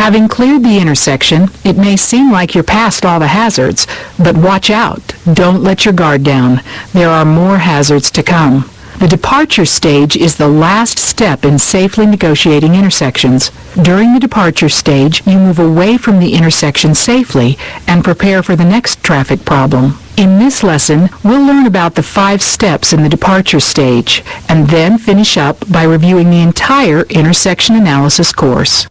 Having cleared the intersection, it may seem like you're past all the hazards, but watch out. Don't let your guard down. There are more hazards to come. The departure stage is the last step in safely negotiating intersections. During the departure stage, you move away from the intersection safely and prepare for the next traffic problem. In this lesson, we'll learn about the 5 steps in the departure stage, and then finish up by reviewing the entire intersection analysis course.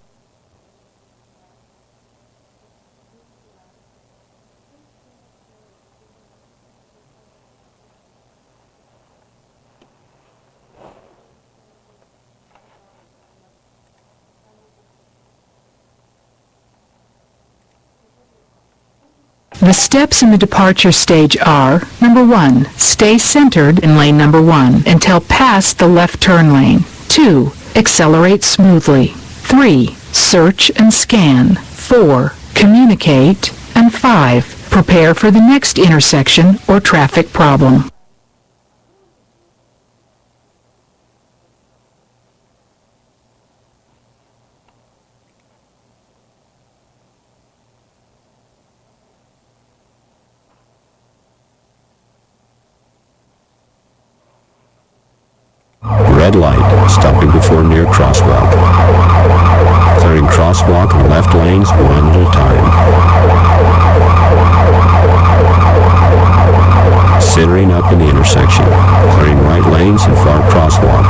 The steps in the departure stage are: number 1, stay centered in lane number 1 until past the left turn lane. 2, accelerate smoothly. 3, search and scan. 4, communicate. And 5, prepare for the next intersection or traffic problem. Red light, stopping before near crosswalk. Clearing crosswalk and left lanes one at a time. Centering up in the intersection. Clearing right lanes and far crosswalk.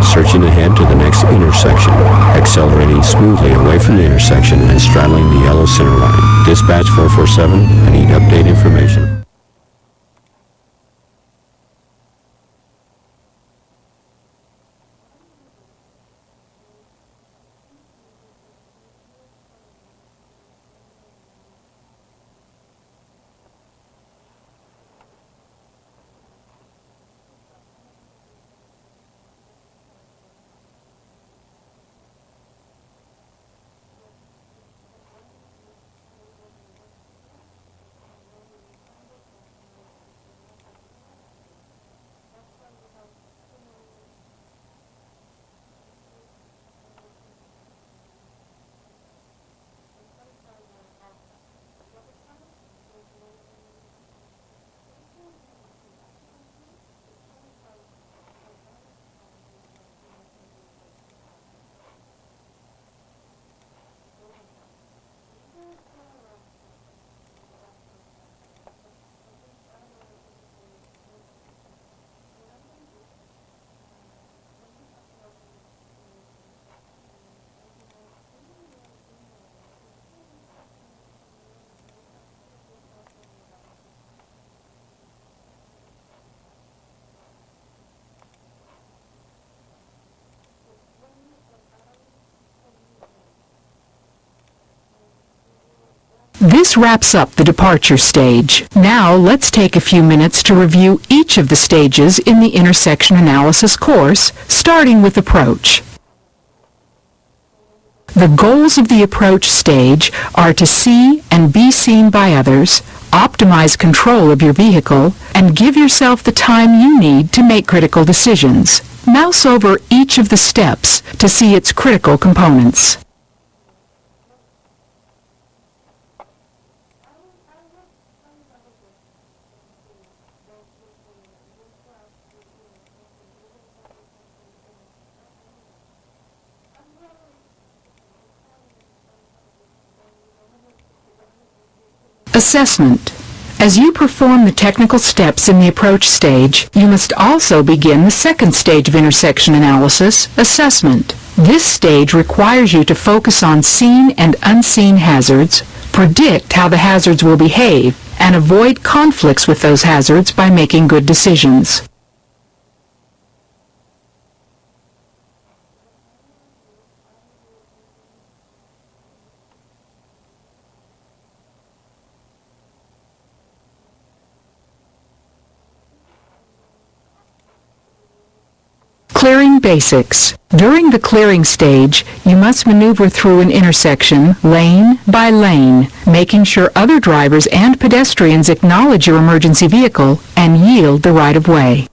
Searching ahead to the next intersection. Accelerating smoothly away from the intersection and straddling the yellow center line. Dispatch 447, I need update information. This wraps up the departure stage. Now let's take a few minutes to review each of the stages in the intersection analysis course, starting with approach. The goals of the approach stage are to see and be seen by others, optimize control of your vehicle, and give yourself the time you need to make critical decisions. Mouse over each of the steps to see its critical components. Assessment. As you perform the technical steps in the approach stage, you must also begin the second stage of intersection analysis, assessment. This stage requires you to focus on seen and unseen hazards, predict how the hazards will behave, and avoid conflicts with those hazards by making good decisions. Clearing basics. During the clearing stage, you must maneuver through an intersection lane by lane, making sure other drivers and pedestrians acknowledge your emergency vehicle and yield the right-of-way.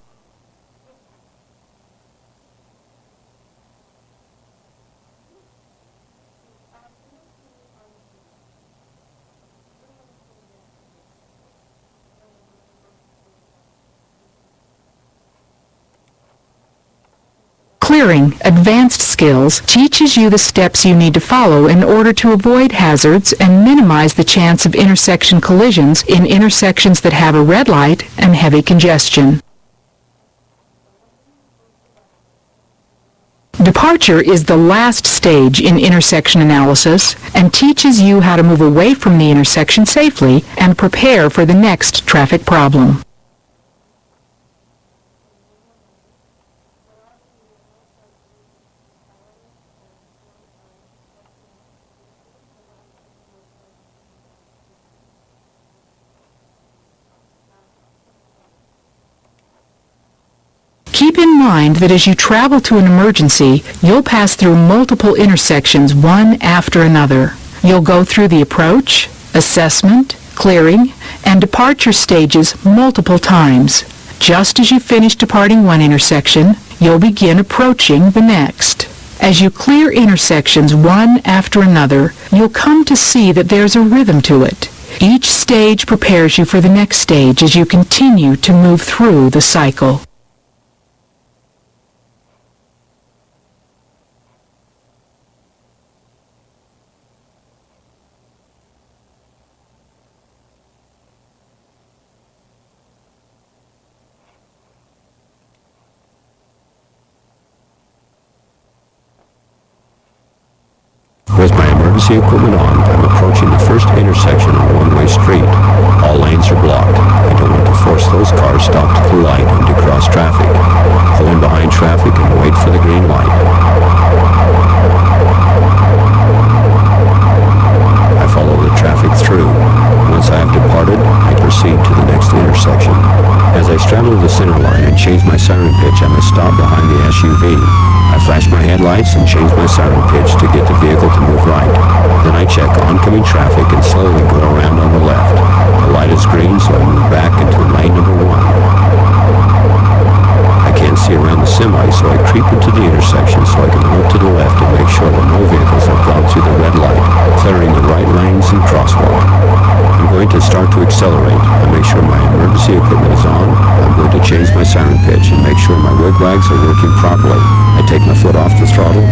Clearing, advanced skills, teaches you the steps you need to follow in order to avoid hazards and minimize the chance of intersection collisions in intersections that have a red light and heavy congestion. Departure is the last stage in intersection analysis and teaches you how to move away from the intersection safely and prepare for the next traffic problem. Keep in mind that as you travel to an emergency, you'll pass through multiple intersections one after another. You'll go through the approach, assessment, clearing, and departure stages multiple times. Just as you finish departing one intersection, you'll begin approaching the next. As you clear intersections one after another, you'll come to see that there's a rhythm to it. Each stage prepares you for the next stage as you continue to move through the cycle. With my emergency equipment on, I'm approaching the first intersection on a one-way street. All lanes are blocked. I don't want to force those cars stopped at the light and to cross traffic. Pull in behind traffic and wait for the green light. I follow the traffic through. Once I have departed, I proceed to the next intersection. As I straddle the center line and change my siren pitch, I must stop behind the SUV. I flash my headlights and change my siren pitch to get the vehicle to move right. Then I check oncoming traffic and slowly go around on the left. The light is green, so I move back into lane number 1. I can't see around the semi, so I creep into the intersection so I can look to the left and make sure that no vehicles have gone through the red light, clearing the right lanes and crosswalk. I'm going to start to accelerate. I make sure my emergency equipment is on. I'm going to change my siren pitch and make sure my wigwags are working properly. I take my foot off the throttle,